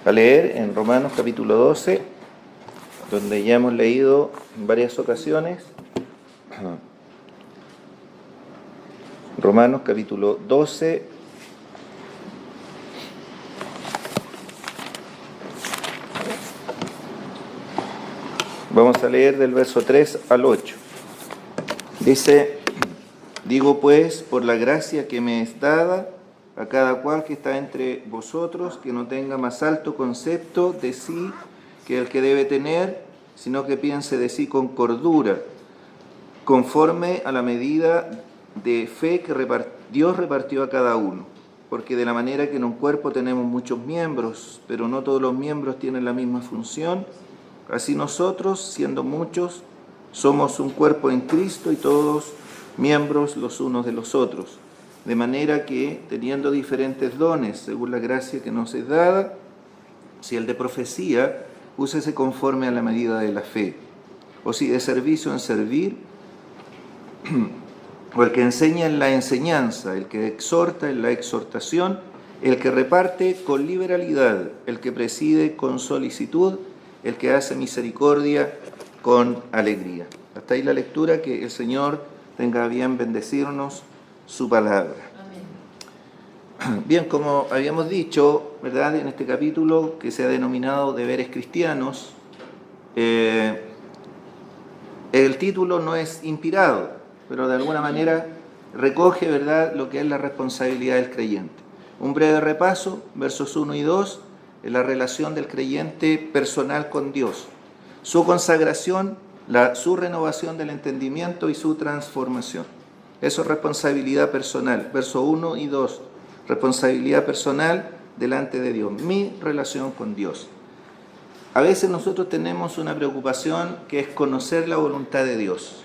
a leer en Romanos capítulo 12, donde ya hemos leído en varias ocasiones. Romanos capítulo 12, vamos a leer del verso 3 al 8. Dice: digo pues, por la gracia que me es dada, a cada cual que está entre vosotros, que no tenga más alto concepto de sí que el que debe tener, sino que piense de sí con cordura, conforme a la medida de fe que Dios repartió a cada uno. Porque de la manera que en un cuerpo tenemos muchos miembros, pero no todos los miembros tienen la misma función, así nosotros, siendo muchos, somos un cuerpo en Cristo y todos miembros los unos de los otros. De manera que, teniendo diferentes dones, según la gracia que nos es dada, si el de profecía, úsese conforme a la medida de la fe. O si de servicio, en servir, o el que enseña en la enseñanza, el que exhorta en la exhortación, el que reparte con liberalidad, el que preside con solicitud, el que hace misericordia con alegría. Hasta ahí la lectura. Que el Señor tenga a bien bendecirnos su palabra. Amén. Bien, como habíamos dicho, ¿verdad?, en este capítulo que se ha denominado Deberes Cristianos, el título no es inspirado, pero de alguna manera recoge, ¿verdad?, lo que es la responsabilidad del creyente. Un breve repaso, versos 1 y 2, en la relación del creyente personal con Dios, su consagración, su renovación del entendimiento y su transformación. Eso es responsabilidad personal. Verso 1 y 2, responsabilidad personal delante de Dios, mi relación con Dios. A veces nosotros tenemos una preocupación que es conocer la voluntad de Dios,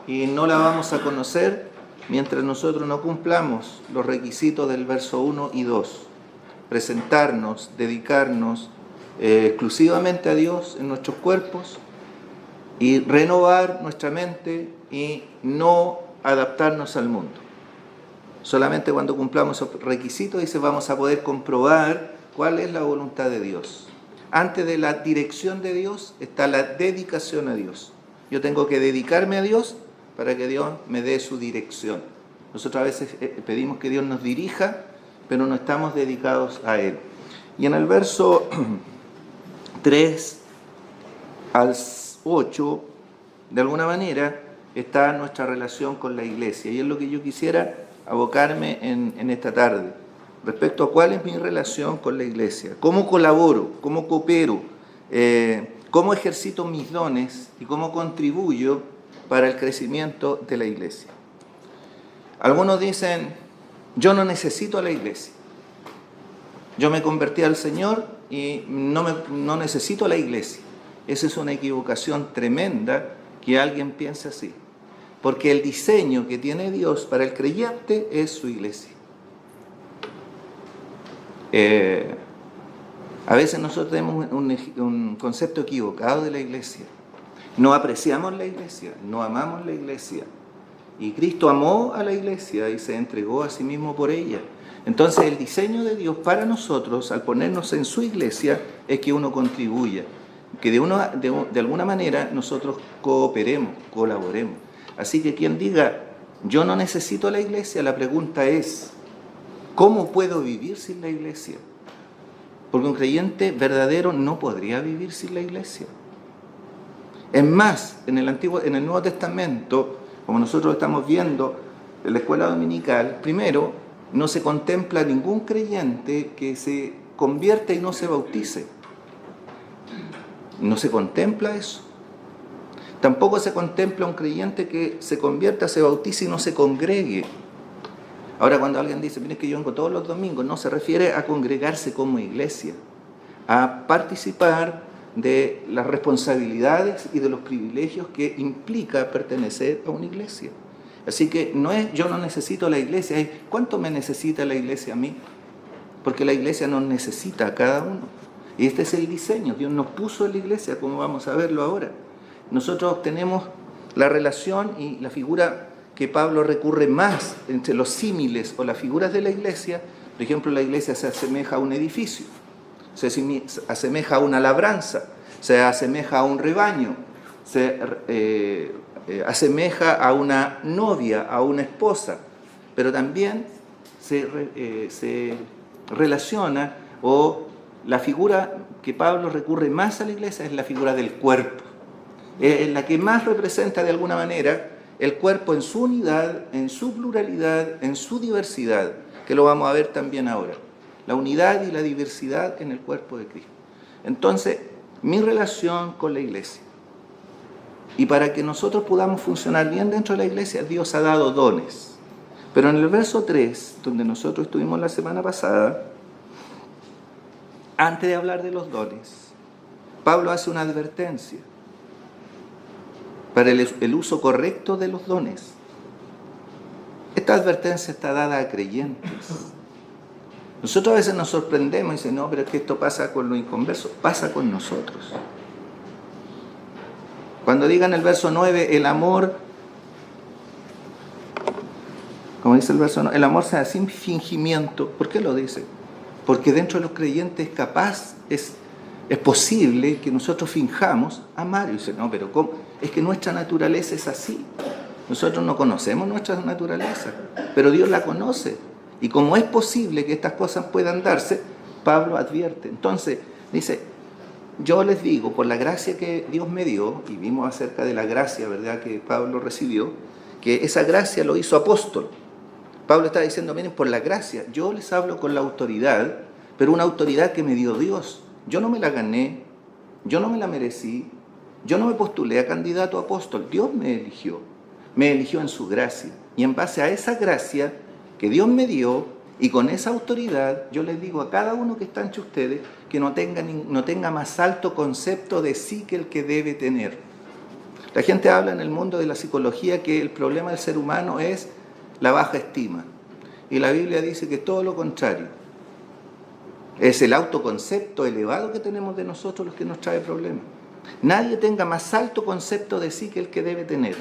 y no la vamos a conocer mientras nosotros no cumplamos los requisitos del verso 1 y 2. Presentarnos, dedicarnos exclusivamente a Dios en nuestros cuerpos y renovar nuestra mente y no adaptarnos al mundo. Solamente cuando cumplamos esos requisitos, dice, vamos a poder comprobar cuál es la voluntad de Dios. Antes de la dirección de Dios está la dedicación a Dios. Yo tengo que dedicarme a Dios para que Dios me dé su dirección. Nosotros a veces pedimos que Dios nos dirija, pero no estamos dedicados a Él. Y en el verso 3 al 8, de alguna manera, está nuestra relación con la iglesia. Y es lo que yo quisiera abocarme en esta tarde. Respecto a cuál es mi relación con la iglesia. Cómo colaboro, cómo coopero, cómo ejercito mis dones y cómo contribuyo para el crecimiento de la iglesia. Algunos dicen: yo no necesito a la iglesia. Yo me convertí al Señor y no necesito a la iglesia. Esa es una equivocación tremenda que alguien piense así. Porque el diseño que tiene Dios para el creyente es su iglesia. A veces nosotros tenemos un concepto equivocado de la iglesia. No apreciamos la iglesia, no amamos la iglesia. Y Cristo amó a la iglesia y se entregó a sí mismo por ella. Entonces el diseño de Dios para nosotros, al ponernos en su iglesia, es que uno contribuya, que de alguna manera nosotros cooperemos, colaboremos. Así que quien diga, yo no necesito la iglesia, la pregunta es, ¿cómo puedo vivir sin la iglesia? Porque un creyente verdadero no podría vivir sin la iglesia. Es más, en el Nuevo Testamento, como nosotros estamos viendo en la escuela dominical, primero, no se contempla ningún creyente que se convierta y no se bautice. No se contempla eso. Tampoco se contempla un creyente que se convierta, se bautice y no se congregue. Ahora, cuando alguien dice, mire, es que yo vengo todos los domingos, no se refiere a congregarse como iglesia, a participar de las responsabilidades y de los privilegios que implica pertenecer a una iglesia. Así que no es yo no necesito la iglesia, es ¿cuánto me necesita la iglesia a mí? Porque la iglesia nos necesita a cada uno. Y este es el diseño. Dios nos puso en la iglesia, como vamos a verlo ahora. Nosotros tenemos la relación y la figura que Pablo recurre más entre los símiles o las figuras de la iglesia. Por ejemplo, la iglesia se asemeja a un edificio. se asemeja a una labranza, se asemeja a un rebaño, se asemeja a una novia, a una esposa, pero también se relaciona, o la figura que Pablo recurre más a la iglesia es la figura del cuerpo, es la que más representa de alguna manera el cuerpo en su unidad, en su pluralidad, en su diversidad, que lo vamos a ver también ahora. La unidad y la diversidad en el cuerpo de Cristo. Entonces, mi relación con la iglesia. Y para que nosotros podamos funcionar bien dentro de la iglesia, Dios ha dado dones. Pero en el verso 3, donde nosotros estuvimos la semana pasada, antes de hablar de los dones, Pablo hace una advertencia para el uso correcto de los dones. Esta advertencia está dada a creyentes. Nosotros a veces nos sorprendemos y decimos, no, pero es que esto pasa con los inconversos. Pasa con nosotros. Cuando diga en el verso 9, el amor, como dice el verso 9, el amor sea sin fingimiento. ¿Por qué lo dice? Porque dentro de los creyentes es posible que nosotros finjamos amar. Y dice, no, pero ¿cómo? Es que nuestra naturaleza es así. Nosotros no conocemos nuestra naturaleza, pero Dios la conoce. Y como es posible que estas cosas puedan darse, Pablo advierte. Entonces, dice, yo les digo, por la gracia que Dios me dio, y vimos acerca de la gracia, ¿verdad?, que Pablo recibió, que esa gracia lo hizo apóstol. Pablo está diciendo, miren, por la gracia, yo les hablo con la autoridad, pero una autoridad que me dio Dios. Yo no me la gané, yo no me la merecí, yo no me postulé a candidato a apóstol, Dios me eligió en su gracia. Y en base a esa gracia que Dios me dio, y con esa autoridad, yo les digo a cada uno que está entre ustedes, que no tenga más alto concepto de sí que el que debe tener. La gente habla en el mundo de la psicología que el problema del ser humano es la baja estima. Y la Biblia dice que es todo lo contrario. Es el autoconcepto elevado que tenemos de nosotros los que nos trae problemas. Nadie tenga más alto concepto de sí que el que debe tener.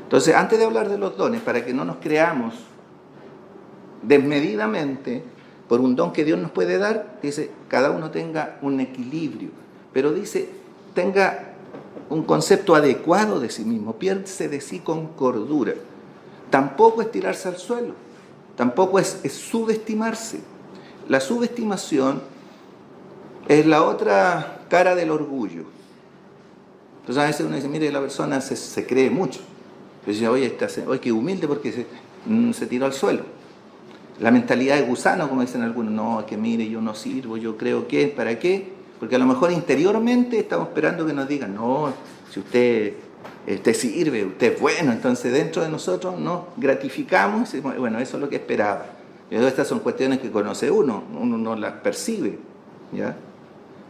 Entonces, antes de hablar de los dones, para que no nos creamos desmedidamente por un don que Dios nos puede dar, dice, cada uno tenga un equilibrio. Pero dice, tenga un concepto adecuado de sí mismo, piense de sí con cordura. Tampoco es tirarse al suelo, tampoco es subestimarse. La subestimación es la otra cara del orgullo. Entonces a veces uno dice, mire, la persona se cree mucho. Dice, oye, qué humilde porque se tiró al suelo. La mentalidad de gusano, como dicen algunos, no, que mire, yo no sirvo, yo creo que, ¿para qué? Porque a lo mejor interiormente estamos esperando que nos digan, no, si usted sirve, usted es bueno. Entonces dentro de nosotros nos gratificamos y decimos, bueno, eso es lo que esperaba. Y estas son cuestiones que conoce uno no las percibe, ¿ya?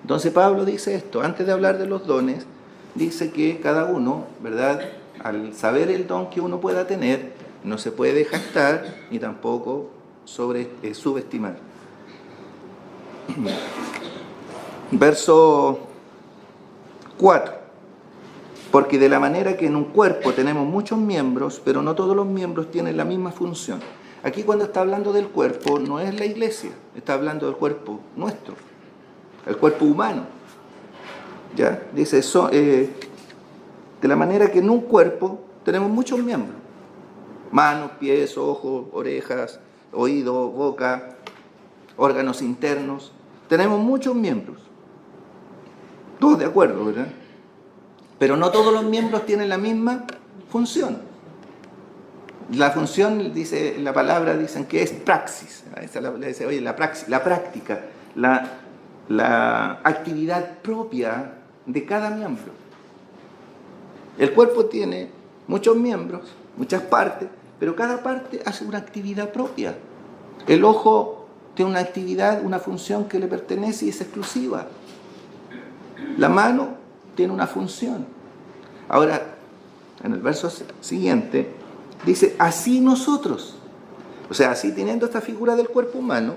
Entonces Pablo dice esto, antes de hablar de los dones, dice que cada uno, ¿verdad?, al saber el don que uno pueda tener, no se puede jactar ni tampoco subestimar. Verso 4. Porque de la manera que en un cuerpo tenemos muchos miembros, pero no todos los miembros tienen la misma función. Aquí cuando está hablando del cuerpo, no es la iglesia, está hablando del cuerpo nuestro, el cuerpo humano. ¿Ya? Dice eso, de la manera que en un cuerpo tenemos muchos miembros. Manos, pies, ojos, orejas, oído, boca, órganos internos. Tenemos muchos miembros. Todos de acuerdo, ¿verdad? Pero no todos los miembros tienen la misma función. La función, dice la palabra, dicen que es praxis. Dice, oye, la práctica, la actividad propia de cada miembro. El cuerpo tiene muchos miembros, muchas partes, pero cada parte hace una actividad propia. El ojo tiene una actividad, una función que le pertenece y es exclusiva. La mano tiene una función. Ahora, en el verso siguiente, dice, así nosotros. O sea, así teniendo esta figura del cuerpo humano,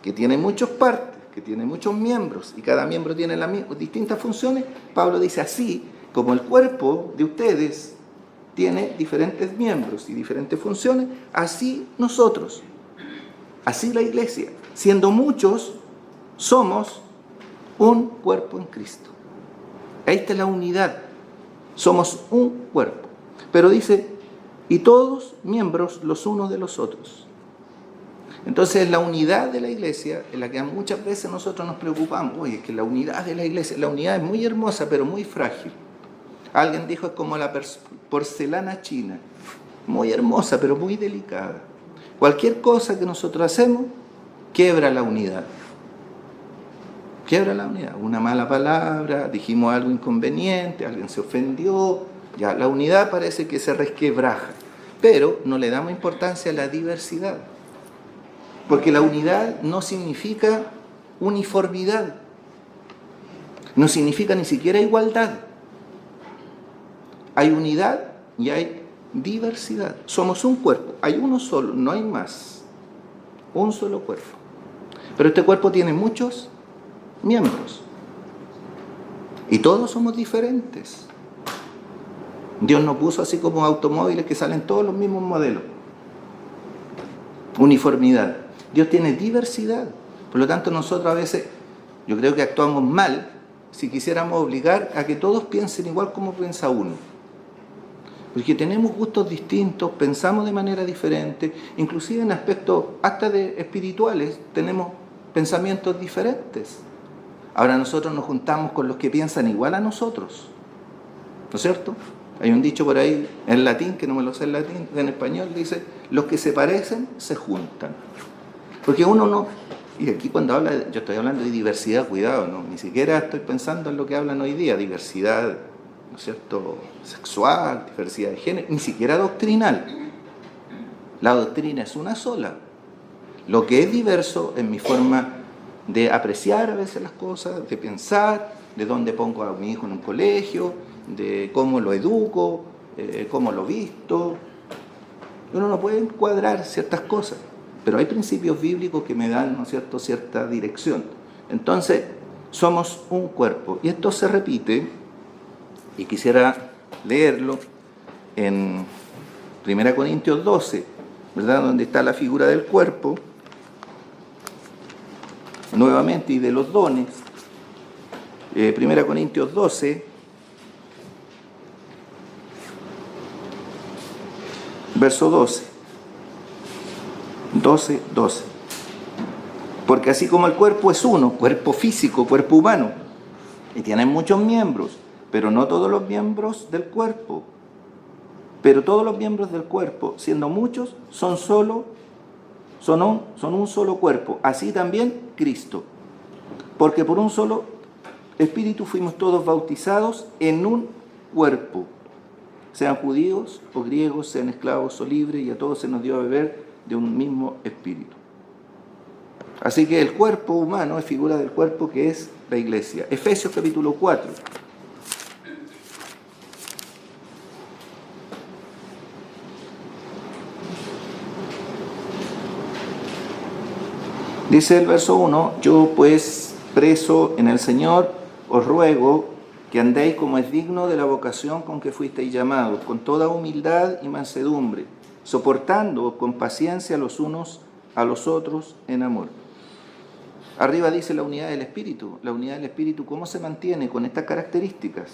que tiene muchas partes, que tiene muchos miembros, y cada miembro tiene distintas funciones, Pablo dice, así como el cuerpo de ustedes tiene diferentes miembros y diferentes funciones, así nosotros, así la iglesia, siendo muchos, somos un cuerpo en Cristo. Ahí está la unidad. Somos un cuerpo. Pero dice, y todos miembros los unos de los otros. Entonces la unidad de la iglesia, en la que muchas veces nosotros nos preocupamos, oye, es que la unidad de la iglesia, la unidad es muy hermosa, pero muy frágil. Alguien dijo, es como la porcelana china, muy hermosa, pero muy delicada. Cualquier cosa que nosotros hacemos, quiebra la unidad. Quiebra la unidad. Una mala palabra, dijimos algo inconveniente, alguien se ofendió, ya la unidad parece que se resquebraja. Pero no le damos importancia a la diversidad. Porque la unidad no significa uniformidad. No significa ni siquiera igualdad. Hay unidad y hay diversidad. Somos un cuerpo. Hay uno solo, no hay más. Un solo cuerpo. Pero este cuerpo tiene muchos miembros. Y todos somos diferentes. Dios nos puso así como automóviles que salen todos los mismos modelos. Uniformidad. Dios tiene diversidad. Por lo tanto, nosotros a veces, yo creo que actuamos mal si quisiéramos obligar a que todos piensen igual como piensa uno. Porque tenemos gustos distintos, pensamos de manera diferente, inclusive en aspectos hasta de espirituales tenemos pensamientos diferentes. Ahora nosotros nos juntamos con los que piensan igual a nosotros, ¿no es cierto? Hay un dicho por ahí en latín, que no me lo sé en latín, en español dice, los que se parecen se juntan. Porque uno no, y aquí cuando habla, yo estoy hablando de diversidad, cuidado, no, ni siquiera estoy pensando en lo que hablan hoy día, diversidad, ¿no es cierto?, sexual, diversidad de género, ni siquiera doctrinal. La doctrina es una sola. Lo que es diverso es mi forma de apreciar a veces las cosas, de pensar, de dónde pongo a mi hijo en un colegio, de cómo lo educo, cómo lo visto. Uno no puede encuadrar ciertas cosas, pero hay principios bíblicos que me dan, ¿no es cierto?, cierta dirección. Entonces, somos un cuerpo. Y esto se repite, y quisiera leerlo en 1 Corintios 12, ¿verdad?, donde está la figura del cuerpo, nuevamente, y de los dones. 1 Corintios 12, verso 12. 12. Porque así como el cuerpo es uno, cuerpo físico, cuerpo humano, y tiene muchos miembros, pero no todos los miembros del cuerpo. Pero todos los miembros del cuerpo, siendo muchos, son un solo cuerpo. Así también Cristo. Porque por un solo espíritu fuimos todos bautizados en un cuerpo. Sean judíos o griegos, sean esclavos o libres, y a todos se nos dio a beber de un mismo espíritu. Así que el cuerpo humano es figura del cuerpo que es la iglesia. Efesios capítulo 4. Dice el verso 1, yo pues, preso en el Señor, os ruego que andéis como es digno de la vocación con que fuisteis llamados, con toda humildad y mansedumbre, soportando con paciencia los unos a los otros en amor. Arriba dice la unidad del Espíritu. La unidad del Espíritu, ¿cómo se mantiene? Con estas características,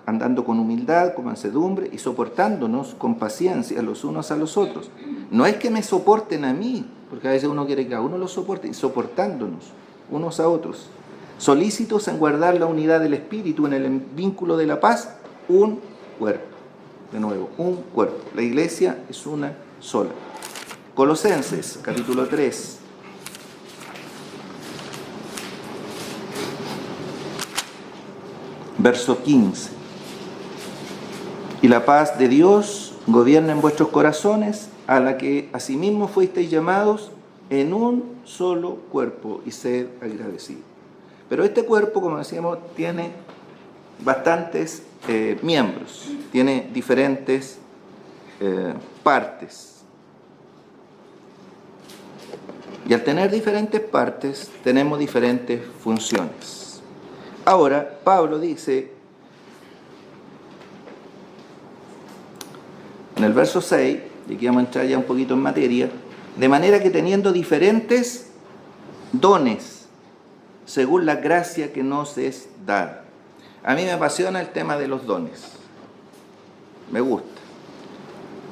andando con humildad, con mansedumbre y soportándonos con paciencia los unos a los otros. No es que me soporten a mí, porque a veces uno quiere que a uno lo soporte, y soportándonos unos a otros. Solícitos en guardar la unidad del Espíritu en el vínculo de la paz, un cuerpo. De nuevo, un cuerpo. La iglesia es una sola. Colosenses, capítulo 3. Verso 15. Y la paz de Dios gobierna en vuestros corazones, a la que asimismo fuisteis llamados en un solo cuerpo, y sed agradecidos. Pero este cuerpo, como decíamos, tiene bastantes miembros, tiene diferentes partes. Y al tener diferentes partes, tenemos diferentes funciones. Ahora, Pablo dice, en el verso 6, y aquí vamos a entrar ya un poquito en materia, de manera que teniendo diferentes dones, según la gracia que nos es dada. A mí me apasiona el tema de los dones. Me gusta.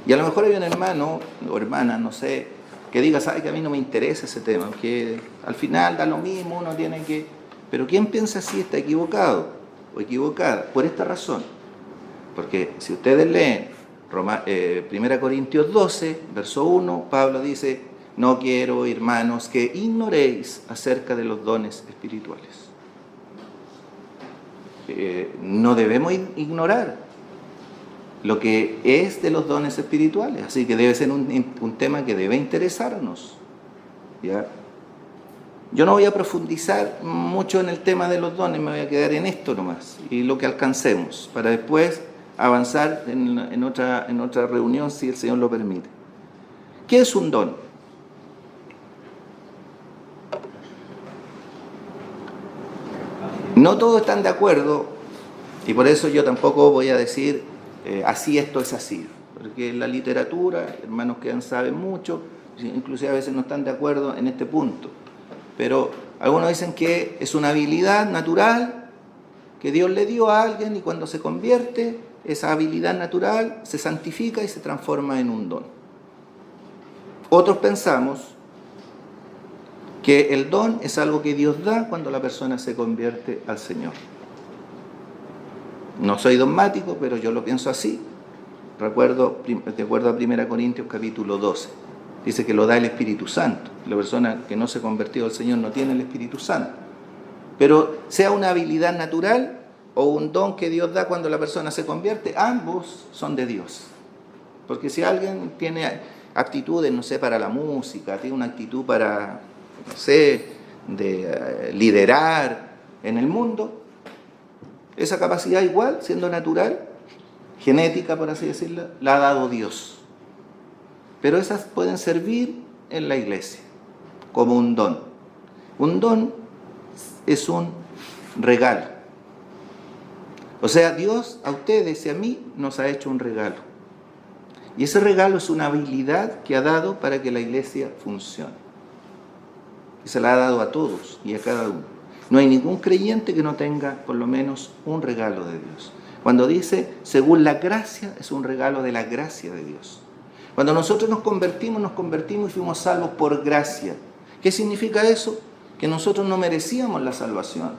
Y a lo mejor hay un hermano o hermana, no sé, que diga, sabe que a mí no me interesa ese tema, que al final da lo mismo, uno tiene que... Pero quien piensa así está equivocado o equivocada, por esta razón. Porque si ustedes leen 1 Corintios 12, verso 1, Pablo dice, no quiero, hermanos, que ignoréis acerca de los dones espirituales. No debemos ignorar lo que es de los dones espirituales, así que debe ser un tema que debe interesarnos, ¿ya? Yo no voy a profundizar mucho en el tema de los dones, me voy a quedar en esto nomás, y lo que alcancemos, para después avanzar en otra reunión, si el Señor lo permite. ¿Qué es un don? No todos están de acuerdo, y por eso yo tampoco voy a decir así esto es así, porque en la literatura, hermanos que saben mucho, inclusive a veces no están de acuerdo en este punto, pero algunos dicen que es una habilidad natural que Dios le dio a alguien y cuando se convierte, esa habilidad natural se santifica y se transforma en un don. Otros pensamos que el don es algo que Dios da cuando la persona se convierte al Señor. No soy dogmático, pero yo lo pienso así. De acuerdo a 1 Corintios capítulo 12. Dice que lo da el Espíritu Santo. La persona que no se convirtió al Señor no tiene el Espíritu Santo. Pero sea una habilidad natural o un don que Dios da cuando la persona se convierte, ambos son de Dios. Porque si alguien tiene aptitudes, no sé, para la música, tiene una actitud para, no sé, de liderar en el mundo, esa capacidad igual, siendo natural, genética por así decirlo, la ha dado Dios. Pero esas pueden servir en la iglesia como un don. Un don es un regalo. O sea, Dios a ustedes y a mí nos ha hecho un regalo. Y ese regalo es una habilidad que ha dado para que la iglesia funcione. Y se la ha dado a todos y a cada uno. No hay ningún creyente que no tenga por lo menos un regalo de Dios. Cuando dice, según la gracia, es un regalo de la gracia de Dios. Cuando nosotros nos convertimos y fuimos salvos por gracia. ¿Qué significa eso? Que nosotros no merecíamos la salvación,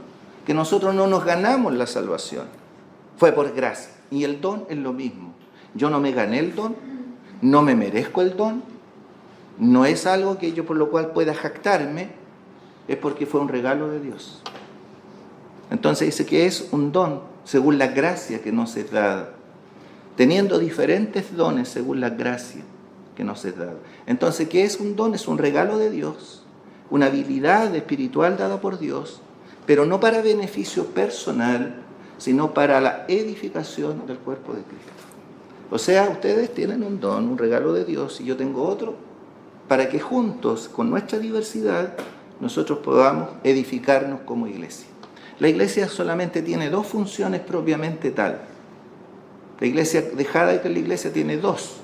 que nosotros no nos ganamos la salvación. Fue por gracia. Y el don es lo mismo. Yo no me gané el don, no me merezco el don, no es algo que yo por lo cual pueda jactarme, es porque fue un regalo de Dios. Entonces dice que es un don según la gracia que nos es dada, teniendo diferentes dones según la gracia que nos es dada. Entonces, ¿qué es un don? Es un regalo de Dios, una habilidad espiritual dada por Dios, pero no para beneficio personal, sino para la edificación del cuerpo de Cristo. O sea, ustedes tienen un don, un regalo de Dios, y yo tengo otro, para que juntos, con nuestra diversidad, nosotros podamos edificarnos como iglesia. La iglesia solamente tiene dos funciones propiamente tal. La iglesia dejada que la iglesia tiene dos.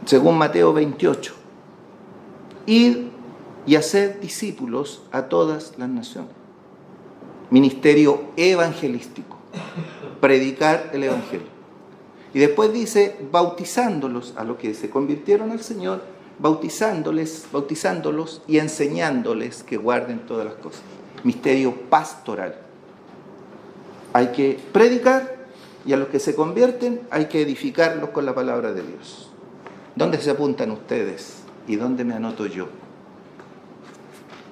Según Mateo 28. Id y hacer discípulos a todas las naciones. Ministerio evangelístico. Predicar el evangelio. Y después dice, bautizándolos a los que se convirtieron al Señor, bautizándolos y enseñándoles que guarden todas las cosas. Misterio pastoral. Hay que predicar y a los que se convierten hay que edificarlos con la palabra de Dios. ¿Dónde se apuntan ustedes y dónde me anoto yo?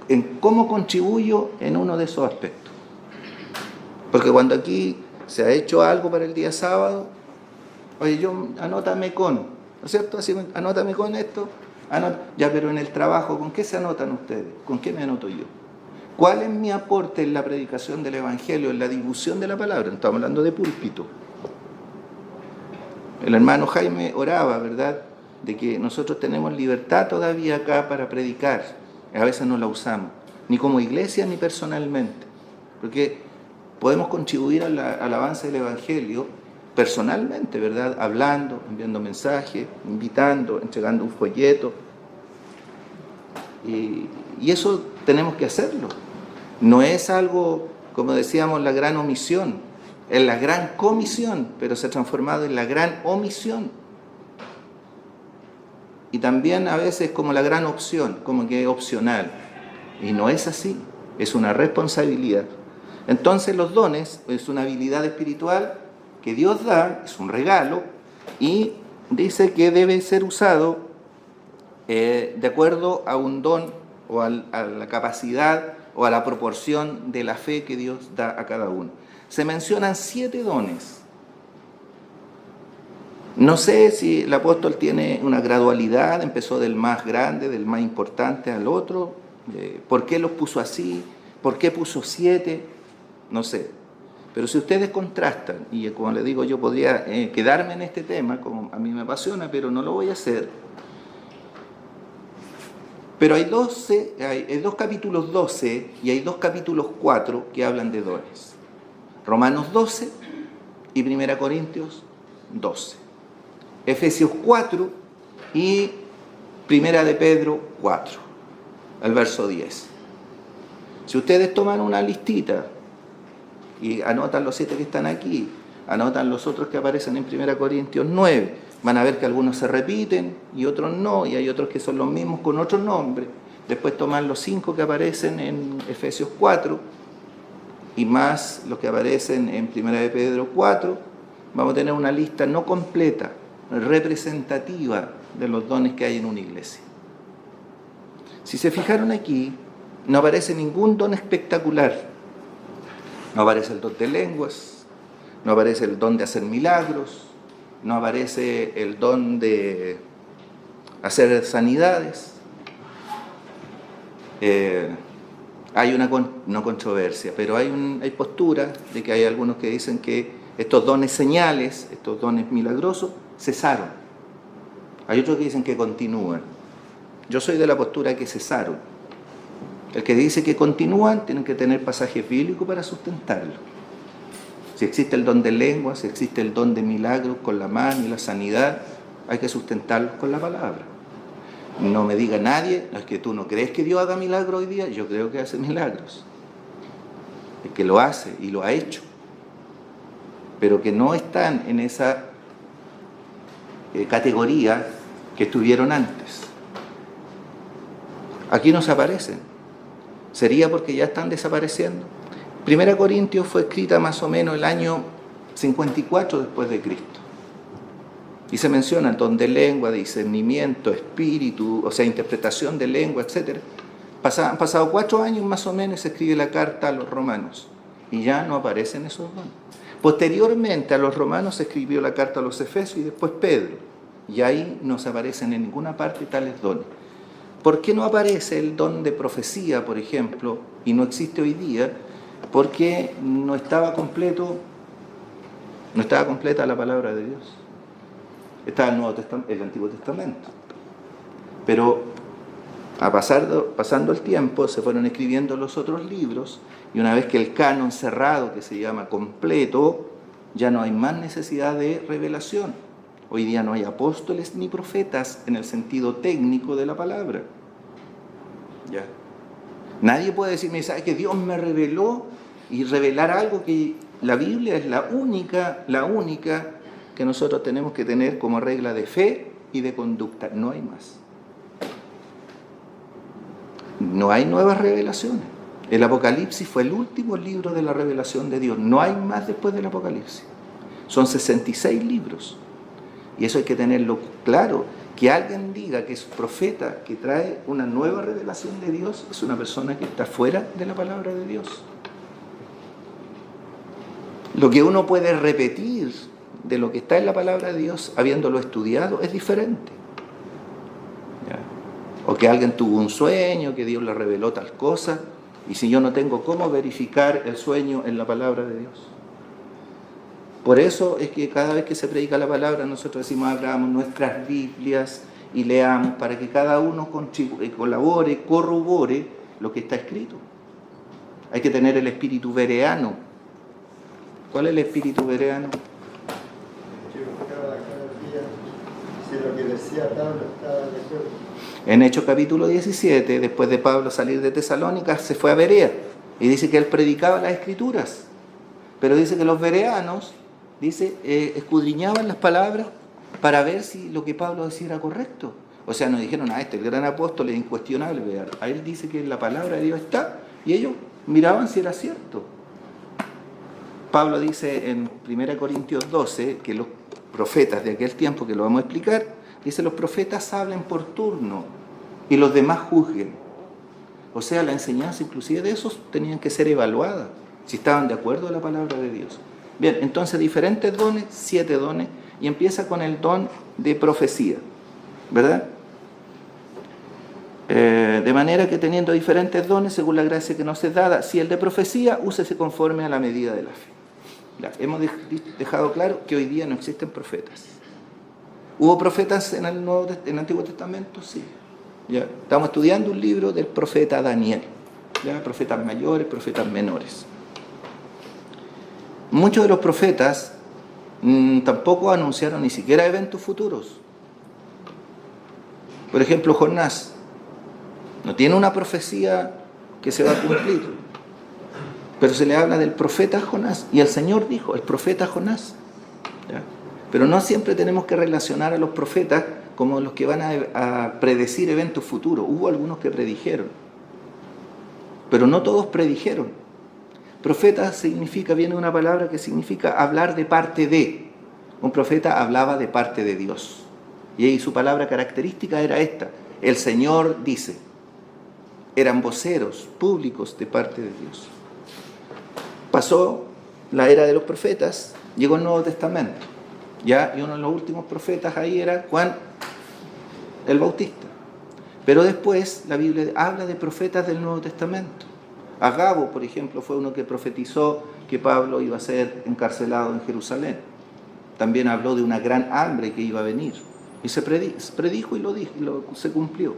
En cómo contribuyo en uno de esos aspectos. Porque cuando aquí se ha hecho algo para el día sábado, oye, yo anótame con, ¿no es cierto? Así, anótame con esto, ya, pero en el trabajo, ¿con qué se anotan ustedes? ¿Con qué me anoto yo? ¿Cuál es mi aporte en la predicación del Evangelio, en la difusión de la palabra? Estamos hablando de púlpito. El hermano Jaime oraba, ¿verdad?, de que nosotros tenemos libertad todavía acá para predicar. A veces no la usamos, ni como iglesia ni personalmente, porque podemos contribuir al avance del Evangelio personalmente, ¿verdad?, hablando, enviando mensajes, invitando, entregando un folleto. Y eso tenemos que hacerlo. No es algo, como decíamos, la gran omisión, es la gran comisión, pero se ha transformado en la gran omisión. Y también a veces como la gran opción, como que es opcional. Y no es así, es una responsabilidad. Entonces los dones es una habilidad espiritual que Dios da, es un regalo, y dice que debe ser usado de acuerdo a un don o a la capacidad o a la proporción de la fe que Dios da a cada uno. Se mencionan 7 dones. No sé si el apóstol tiene una gradualidad, empezó del más grande, del más importante al otro, ¿por qué los puso así? ¿Por qué puso 7? No sé. Pero si ustedes contrastan, y como les digo, yo podría quedarme en este tema, como a mí me apasiona, pero no lo voy a hacer. Pero hay dos capítulos 12 y hay 2 capítulos 4 que hablan de dones. Romanos 12 y 1 Corintios 12. Efesios 4 y 1 de Pedro 4, al verso 10. Si ustedes toman una listita y anotan los 7 que están aquí, anotan los otros que aparecen en 1 Corintios 9, van a ver que algunos se repiten y otros no, y hay otros que son los mismos con otro nombre. Después toman los 5 que aparecen en Efesios 4 y más los que aparecen en 1 de Pedro 4, vamos a tener una lista no completa, representativa de los dones que hay en una iglesia. Si se fijaron aquí, no aparece ningún don espectacular. No aparece el don de lenguas, no aparece el don de hacer milagros, no aparece el don de hacer sanidades. Hay una no controversia, pero hay postura de que hay algunos que dicen que estos dones señales, estos dones milagrosos, cesaron. Hay otros que dicen que continúan. Yo soy de la postura que cesaron. El que dice que continúan, tienen que tener pasajes bíblicos para sustentarlo. Si existe el don de lengua, si existe el don de milagros con la mano y la sanidad, hay que sustentarlos con la palabra. No me diga nadie, no es que tú no crees que Dios haga milagros hoy día, yo creo que hace milagros. Es que lo hace y lo ha hecho. Pero que no están en esa categoría que estuvieron antes. Aquí no se aparecen. ¿Sería porque ya están desapareciendo? 1 Corintios fue escrita más o menos el año 54 después de Cristo. Y se menciona el don de lengua, de discernimiento, espíritu, o sea, interpretación de lengua, etc. Han pasado 4 años más o menos y se escribe la carta a los romanos. Y ya no aparecen esos dones. Posteriormente a los romanos se escribió la carta a los efesios y después Pedro. Y ahí no se aparecen en ninguna parte tales dones. ¿Por qué no aparece el don de profecía, por ejemplo, y no existe hoy día? Porque no estaba completa la palabra de Dios. Estaba el Antiguo Testamento. Pero pasando el tiempo se fueron escribiendo los otros libros y una vez que el canon cerrado, que se llama completo, ya no hay más necesidad de revelación. Hoy día no hay apóstoles ni profetas en el sentido técnico de la palabra. ¿Ya? Nadie puede decirme, ¿sabes que Dios me reveló? Y revelar algo que la Biblia es la única que nosotros tenemos que tener como regla de fe y de conducta. No hay más. No hay nuevas revelaciones. El Apocalipsis fue el último libro de la revelación de Dios. No hay más después del Apocalipsis. Son 66 libros. Y eso hay que tenerlo claro. Que alguien diga que es profeta, que trae una nueva revelación de Dios, es una persona que está fuera de la palabra de Dios. Lo que uno puede repetir de lo que está en la palabra de Dios, habiéndolo estudiado, es diferente. ¿Ya? O que alguien tuvo un sueño, que Dios le reveló tal cosa, y si yo no tengo cómo verificar el sueño en la palabra de Dios. Por eso es que cada vez que se predica la palabra, nosotros decimos, abramos nuestras Biblias y leamos para que cada uno colabore, corrobore lo que está escrito. Hay que tener el espíritu bereano. ¿Cuál es el espíritu bereano? Si lo que decía Pablo estaba de acuerdo. En Hechos capítulo 17, después de Pablo salir de Tesalónica, se fue a Berea. Y dice que él predicaba las Escrituras. Pero dice que los bereanos, dice, escudriñaban las palabras para ver si lo que Pablo decía era correcto. O sea, no dijeron, este el gran apóstol es incuestionable. A él dice que la palabra de Dios está, y ellos miraban si era cierto. Pablo dice en 1 Corintios 12 que los profetas de aquel tiempo, que lo vamos a explicar, dice, los profetas hablen por turno y los demás juzguen. O sea, la enseñanza inclusive de esos tenían que ser evaluada, si estaban de acuerdo a la palabra de Dios. Bien, entonces diferentes dones, 7 dones, y empieza con el don de profecía, ¿verdad? De manera que teniendo diferentes dones, según la gracia que nos es dada, si el de profecía, úsese conforme a la medida de la fe. Ya, hemos dejado claro que hoy día no existen profetas. ¿Hubo profetas en el Antiguo Testamento? Sí. Ya, estamos estudiando un libro del profeta Daniel. Ya, profetas mayores, profetas menores. Muchos de los profetas tampoco anunciaron ni siquiera eventos futuros. Por ejemplo, Jonás no tiene una profecía que se va a cumplir, pero se le habla del profeta Jonás, y el Señor dijo, el profeta Jonás. ¿Ya? Pero no siempre tenemos que relacionar a los profetas como los que van a predecir eventos futuros. Hubo algunos que predijeron, pero no todos predijeron. Profeta viene una palabra que significa hablar de parte de. Un profeta hablaba de parte de Dios. Y ahí su palabra característica era esta: el Señor dice. Eran voceros públicos de parte de Dios. Pasó la era de los profetas, llegó el Nuevo Testamento. Ya, y uno de los últimos profetas ahí era Juan el Bautista. Pero después la Biblia habla de profetas del Nuevo Testamento. Agabo, por ejemplo, fue uno que profetizó que Pablo iba a ser encarcelado en Jerusalén. También habló de una gran hambre que iba a venir. Y se predijo y se cumplió.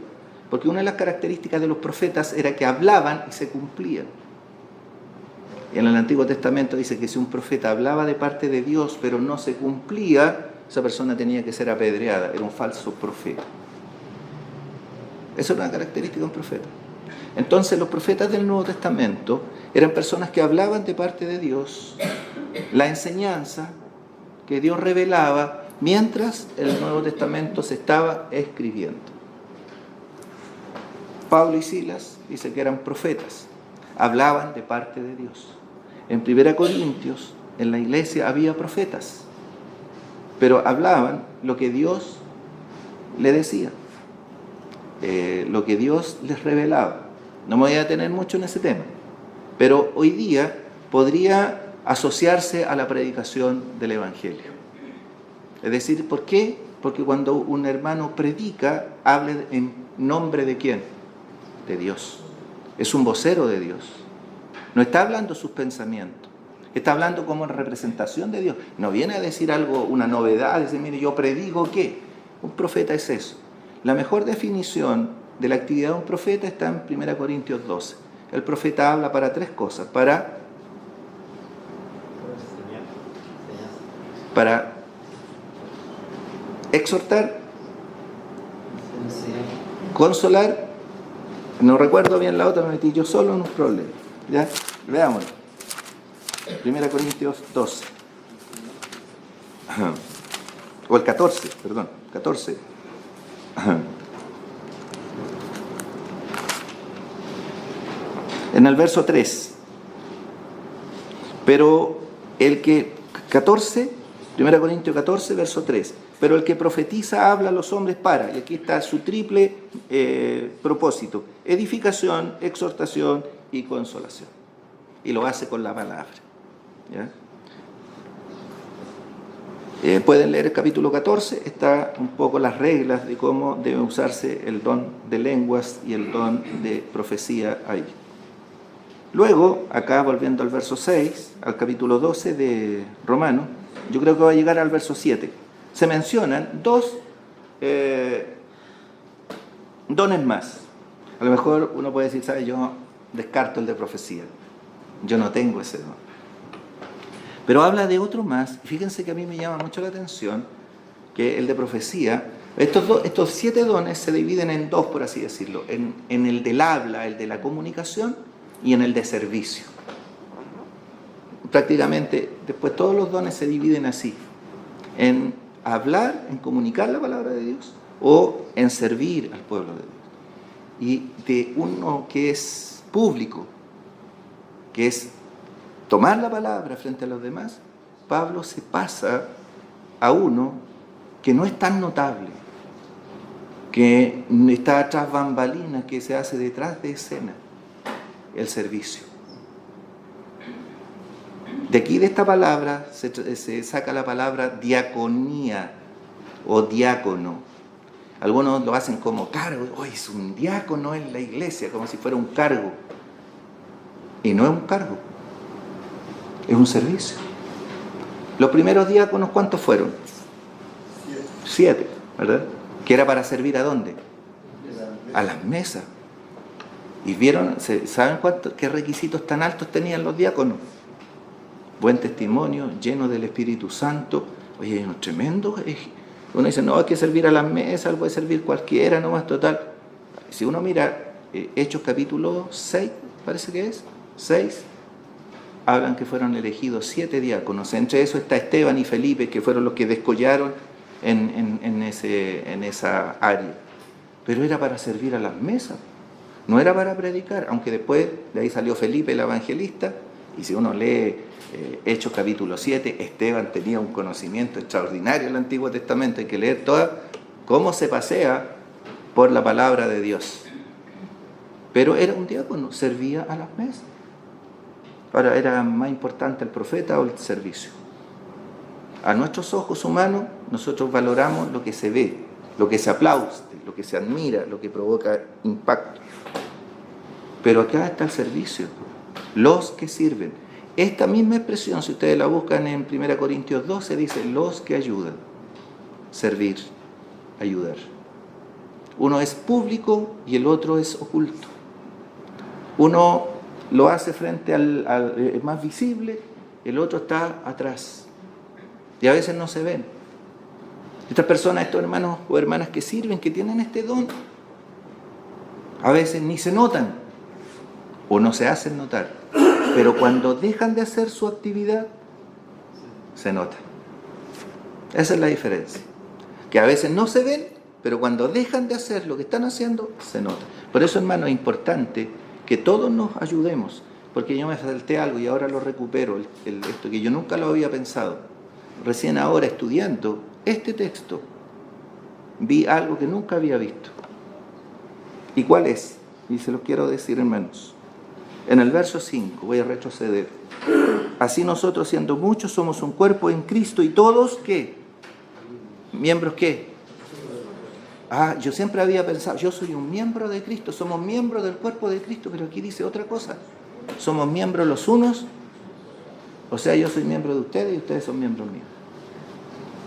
Porque una de las características de los profetas era que hablaban y se cumplían. En el Antiguo Testamento dice que si un profeta hablaba de parte de Dios pero no se cumplía, esa persona tenía que ser apedreada, era un falso profeta. Esa es una característica de un profeta. Entonces los profetas del Nuevo Testamento eran personas que hablaban de parte de Dios, la enseñanza que Dios revelaba mientras el Nuevo Testamento se estaba escribiendo. Pablo y Silas dice que eran profetas, hablaban de parte de Dios. En 1 Corintios, en la iglesia había profetas, pero hablaban lo que Dios le decía, lo que Dios les revelaba. No me voy a detener mucho en ese tema, pero hoy día podría asociarse a la predicación del Evangelio. Es decir, ¿por qué? Porque cuando un hermano predica, hable en nombre de ¿quién? De Dios. Es un vocero de Dios. No está hablando sus pensamientos. Está hablando como en representación de Dios. No viene a decir algo, una novedad, decir, mire, yo predigo ¿qué? Un profeta es eso. La mejor definición de la actividad de un profeta está en 1 Corintios 12. El profeta habla para 3 cosas. Para exhortar, consolar. No recuerdo bien la otra, me metí yo solo en un problema. ¿Ya? Veámoslo. 1 Corintios 12. O el 14, perdón. 14. En el verso 3. Pero el que... 14, 1 Corintios 14, verso 3. Pero el que profetiza habla a los hombres para, y aquí está su triple propósito: edificación, exhortación y consolación. Y lo hace con la palabra. ¿Ya? Pueden leer el capítulo 14, está un poco las reglas de cómo debe usarse el don de lenguas y el don de profecía ahí. Luego, acá volviendo al verso 6, al capítulo 12 de Romanos, yo creo que va a llegar al verso 7. Se mencionan 2 dones más. A lo mejor uno puede decir, ¿sabe? Yo descarto el de profecía. Yo no tengo ese don. Pero habla de otro más. Fíjense que a mí me llama mucho la atención que el de profecía, estos 7 dones se dividen en 2, por así decirlo. En el del habla, el de la comunicación, y en el de servicio. Prácticamente, después todos los dones se dividen así, en hablar, en comunicar la palabra de Dios, o en servir al pueblo de Dios. Y de uno que es público, que es tomar la palabra frente a los demás, Pablo se pasa a uno que no es tan notable, que está atrás bambalinas, que se hace detrás de escena, el servicio. De aquí, de esta palabra, se saca la palabra diaconía o diácono. Algunos lo hacen como cargo. Hoy es un diácono en la iglesia, como si fuera un cargo. Y no es un cargo, es un servicio. Los primeros diáconos, ¿cuántos fueron? 7, ¿verdad? Que era para servir ¿a dónde? A las mesas. Y vieron, ¿saben qué requisitos tan altos tenían los diáconos? Buen testimonio, lleno del Espíritu Santo. Oye, hay unos tremendos. Uno dice, no, hay que servir a las mesas, puede servir cualquiera, nomás, total. Si uno mira Hechos capítulo 6, parece que es, 6, hablan que fueron elegidos 7 diáconos. Entre eso está Esteban y Felipe, que fueron los que descollaron en esa área. Pero era para servir a las mesas, no era para predicar, aunque después de ahí salió Felipe el evangelista, y si uno lee Hechos capítulo 7, Esteban tenía un conocimiento extraordinario del Antiguo Testamento. Hay que leer toda cómo se pasea por la palabra de Dios. Pero era un diácono, servía a las mesas. Ahora, ¿era más importante el profeta o el servicio? A nuestros ojos humanos, nosotros valoramos lo que se ve, lo que se aplaude, lo que se admira, lo que provoca impacto. Pero acá está el servicio, los que sirven. Esta misma expresión, si ustedes la buscan en 1 Corintios 12, dice los que ayudan, servir, ayudar. Uno es público y el otro es oculto. Uno lo hace frente al más visible, el otro está atrás. Y a veces no se ven. Estas personas, estos hermanos o hermanas que sirven, que tienen este don, a veces ni se notan o no se hacen notar. Pero cuando dejan de hacer su actividad, se nota. Esa es la diferencia. Que a veces no se ven, pero cuando dejan de hacer lo que están haciendo, se nota. Por eso, hermano, es importante que todos nos ayudemos. Porque yo me salté algo y ahora lo recupero, esto que yo nunca lo había pensado. Recién ahora, estudiando este texto, vi algo que nunca había visto. ¿Y cuál es? Y se los quiero decir, hermanos. En el verso 5, voy a retroceder. Así nosotros, siendo muchos, somos un cuerpo en Cristo y todos, ¿qué? ¿Miembros qué? Yo siempre había pensado, yo soy un miembro de Cristo, somos miembros del cuerpo de Cristo, pero aquí dice otra cosa. Somos miembros los unos, o sea, yo soy miembro de ustedes y ustedes son miembros míos.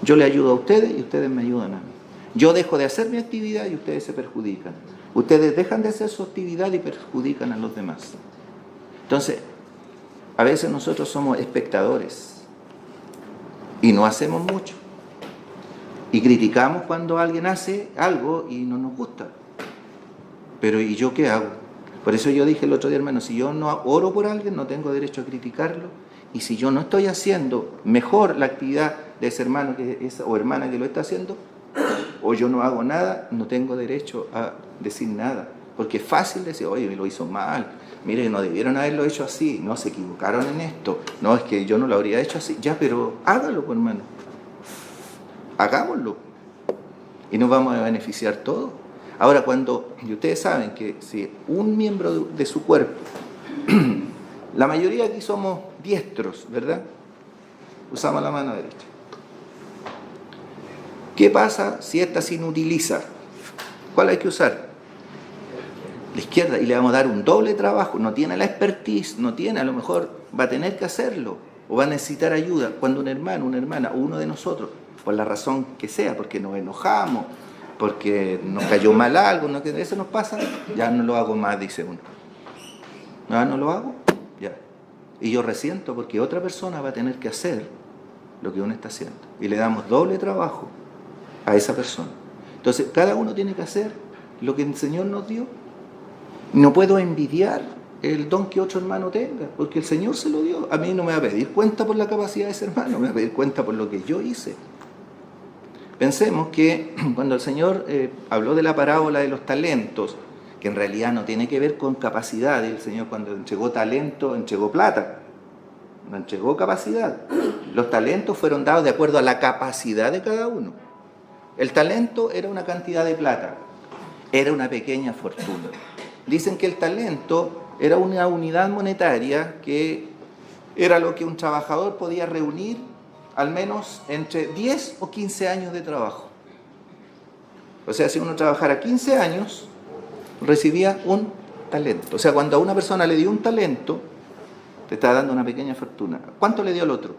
Yo le ayudo a ustedes y ustedes me ayudan a mí. Yo dejo de hacer mi actividad y ustedes se perjudican. Ustedes dejan de hacer su actividad y perjudican a los demás. Entonces, a veces nosotros somos espectadores y no hacemos mucho. Y criticamos cuando alguien hace algo y no nos gusta. Pero ¿y yo qué hago? Por eso yo dije el otro día, hermano, si yo no oro por alguien, no tengo derecho a criticarlo. Y si yo no estoy haciendo mejor la actividad de ese hermano o hermana que lo está haciendo, o yo no hago nada, no tengo derecho a decir nada. Porque es fácil decir, oye, lo hizo mal. Mire, no debieron haberlo hecho así. No, se equivocaron en esto. No, es que yo no lo habría hecho así. Ya, pero hágalo, pues, hermano. Hagámoslo. Y nos vamos a beneficiar todos. Ahora, y ustedes saben que si un miembro de su cuerpo, la mayoría aquí somos diestros, ¿verdad? Usamos la mano derecha. ¿Qué pasa si esta se inutiliza? ¿Cuál hay que usar? La izquierda, y le vamos a dar un doble trabajo. No tiene la expertise, no tiene, a lo mejor va a tener que hacerlo o va a necesitar ayuda. Cuando un hermano, una hermana, uno de nosotros, por la razón que sea, porque nos enojamos, porque nos cayó mal algo, eso nos pasa, ya no lo hago más, dice uno. No lo hago, ya. Y yo resiento porque otra persona va a tener que hacer lo que uno está haciendo. Y le damos doble trabajo a esa persona. Entonces, cada uno tiene que hacer lo que el Señor nos dio. No puedo envidiar el don que otro hermano tenga, porque el Señor se lo dio. A mí no me va a pedir cuenta por la capacidad de ese hermano, me va a pedir cuenta por lo que yo hice. Pensemos que cuando el Señor habló de la parábola de los talentos, que en realidad no tiene que ver con capacidad, el Señor cuando entregó talento, entregó plata, no entregó capacidad. Los talentos fueron dados de acuerdo a la capacidad de cada uno. El talento era una cantidad de plata, era una pequeña fortuna. Dicen que el talento era una unidad monetaria que era lo que un trabajador podía reunir al menos entre 10 o 15 años de trabajo. O sea, si uno trabajara 15 años, recibía un talento. O sea, cuando a una persona le dio un talento, te está dando una pequeña fortuna. ¿Cuánto le dio al otro?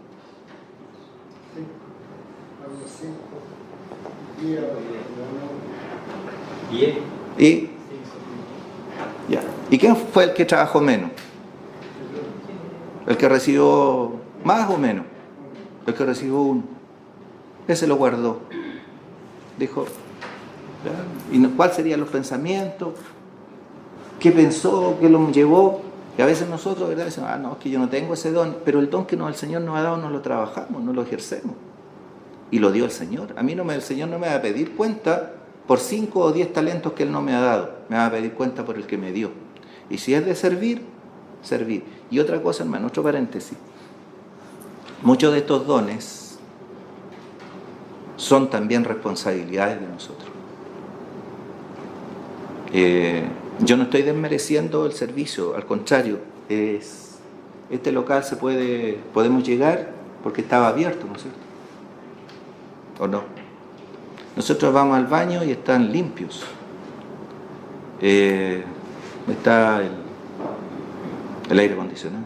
10. ¿Y? Ya. ¿Y quién fue el que trabajó menos? ¿El que recibió más o menos? El que recibió uno. Ese lo guardó. Dijo, ¿y cuáles serían los pensamientos? ¿Qué pensó? ¿Qué lo llevó? Y a veces nosotros, ¿verdad? Decimos, no, es que yo no tengo ese don, pero el don que el Señor nos ha dado no lo trabajamos, no lo ejercemos. Y lo dio el Señor. A mí el Señor no me va a pedir cuenta por 5 o 10 talentos que Él no me ha dado. Me va a pedir cuenta por el que me dio. Y si es de servir, servir. Y otra cosa, hermano, otro paréntesis. Muchos de estos dones son también responsabilidades de nosotros. Yo no estoy desmereciendo el servicio, al contrario, este local podemos llegar porque estaba abierto, ¿no es cierto? ¿O no? Nosotros vamos al baño y están limpios. Está el aire acondicionado.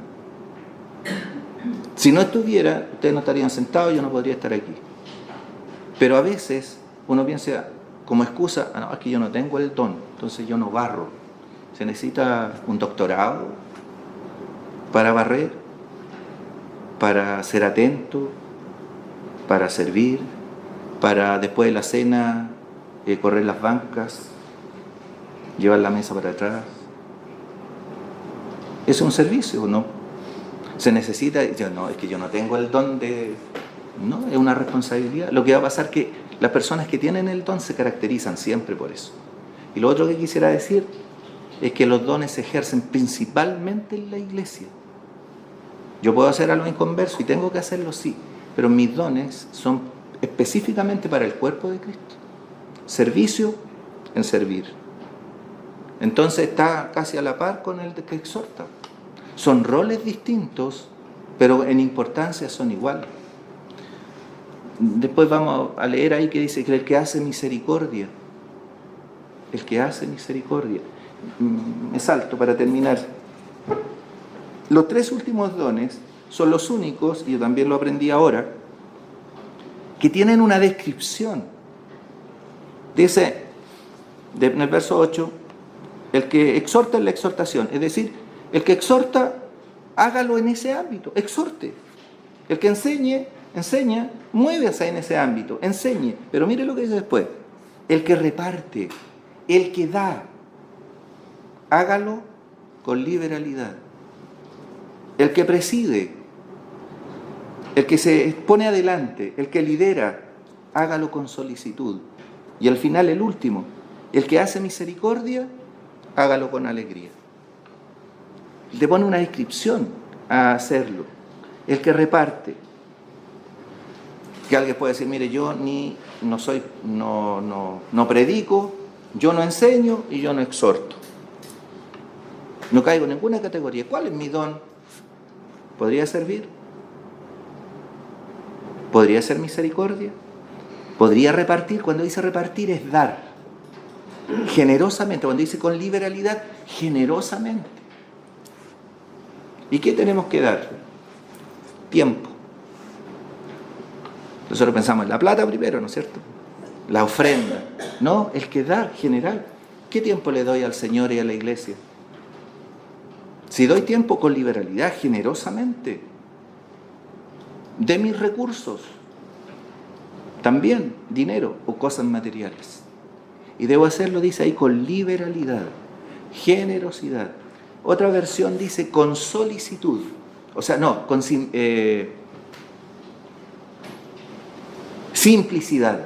Si no estuviera, ustedes no estarían sentados, yo no podría estar aquí. Pero a veces uno piensa como excusa, no, es que yo no tengo el don, entonces yo no barro. Se necesita un doctorado para barrer, para ser atento, para servir, para después de la cena correr las bancas, llevar la mesa para atrás. ¿Es un servicio o no? Se necesita, no, es que yo no tengo el don de... No, es una responsabilidad. Lo que va a pasar es que las personas que tienen el don se caracterizan siempre por eso. Y lo otro que quisiera decir es que los dones se ejercen principalmente en la iglesia. Yo puedo hacer algo inconverso y tengo que hacerlo, sí, pero mis dones son específicamente para el cuerpo de Cristo. Servicio en servir. Entonces está casi a la par con el que exhorta. Son roles distintos, pero en importancia son iguales. Después vamos a leer ahí que dice que el que hace misericordia. El que hace misericordia. Me salto para terminar. Los 3 últimos dones son los únicos, y yo también lo aprendí ahora, que tienen una descripción. Dice en el verso 8, el que exhorta en la exhortación, es decir, el que exhorta, hágalo en ese ámbito, exhorte. El que enseña, muévase en ese ámbito, enseñe. Pero mire lo que dice después, el que reparte, el que da, hágalo con liberalidad. El que preside, el que se pone adelante, el que lidera, hágalo con solicitud. Y al final el último, el que hace misericordia, hágalo con alegría. Le pone una descripción a hacerlo. El que reparte, que alguien puede decir, mire, yo no predico, yo no enseño y yo no exhorto. No caigo en ninguna categoría. ¿Cuál es mi don? ¿Podría servir? ¿Podría ser misericordia? ¿Podría repartir? Cuando dice repartir es dar. Generosamente. Cuando dice con liberalidad, generosamente. ¿Y qué tenemos que dar? Tiempo. Nosotros pensamos en la plata primero, ¿no es cierto? La ofrenda. No, el que da, general. ¿Qué tiempo le doy al Señor y a la iglesia? Si doy tiempo con liberalidad, generosamente, de mis recursos, también dinero o cosas materiales. Y debo hacerlo, dice ahí, con liberalidad, generosidad. Otra versión dice con solicitud. O sea, no, con simplicidad.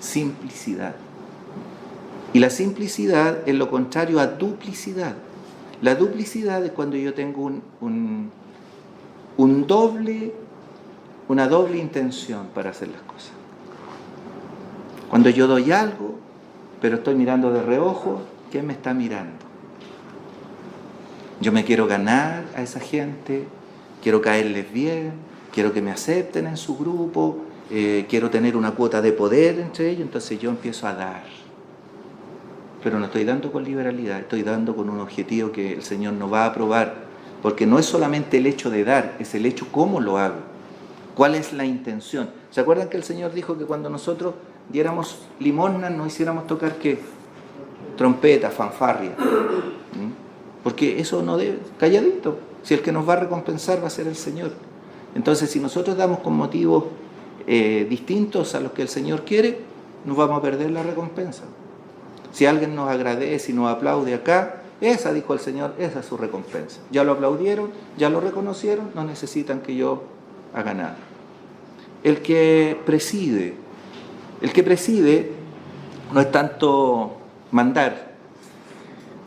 Simplicidad. Y la simplicidad es lo contrario a duplicidad. La duplicidad es cuando yo tengo una doble intención para hacer las cosas. Cuando yo doy algo, pero estoy mirando de reojo, ¿quién me está mirando? Yo me quiero ganar a esa gente, quiero caerles bien, quiero que me acepten en su grupo, quiero tener una cuota de poder entre ellos, entonces yo empiezo a dar. Pero no estoy dando con liberalidad, estoy dando con un objetivo que el Señor no va a aprobar, porque no es solamente el hecho de dar, es el hecho cómo lo hago, cuál es la intención. ¿Se acuerdan que el Señor dijo que cuando nosotros diéramos limosna no hiciéramos tocar qué? Trompeta, fanfarria. Porque eso no debe, calladito, si el que nos va a recompensar va a ser el Señor. Entonces, si nosotros damos con motivos distintos a los que el Señor quiere, nos vamos a perder la recompensa. Si alguien nos agradece y nos aplaude acá, esa, dijo el Señor, esa es su recompensa. Ya lo aplaudieron, ya lo reconocieron, no necesitan que yo haga nada. El que preside no es tanto mandar,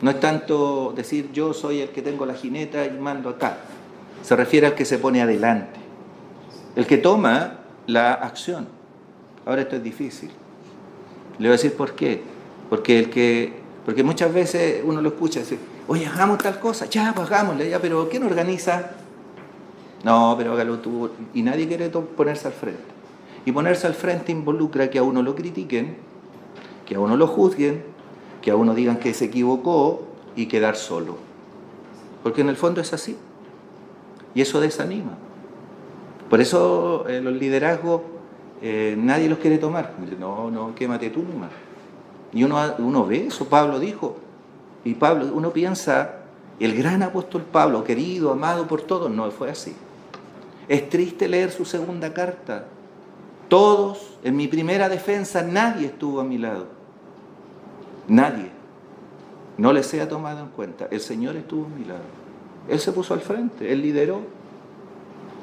no es tanto decir yo soy el que tengo la jineta y mando acá. Se refiere al que se pone adelante, el que toma la acción. Ahora esto es difícil. Le voy a decir por qué. Porque muchas veces uno lo escucha decir, oye, hagamos tal cosa, ya, pues hagámosla, ya, pero ¿quién organiza? No, pero hágalo tú. Y nadie quiere ponerse al frente. Y ponerse al frente involucra que a uno lo critiquen, que a uno lo juzguen, que a uno digan que se equivocó y quedar solo. Porque en el fondo es así. Y eso desanima. Por eso los liderazgos nadie los quiere tomar. No, quémate tú nomás. Y uno ve eso, Pablo dijo. Y Pablo, uno piensa, el gran apóstol Pablo, querido, amado por todos, no fue así. Es triste leer su segunda carta. Todos, en mi primera defensa, nadie estuvo a mi lado. Nadie. No les sea tomado en cuenta. El Señor estuvo a mi lado. Él se puso al frente, Él lideró.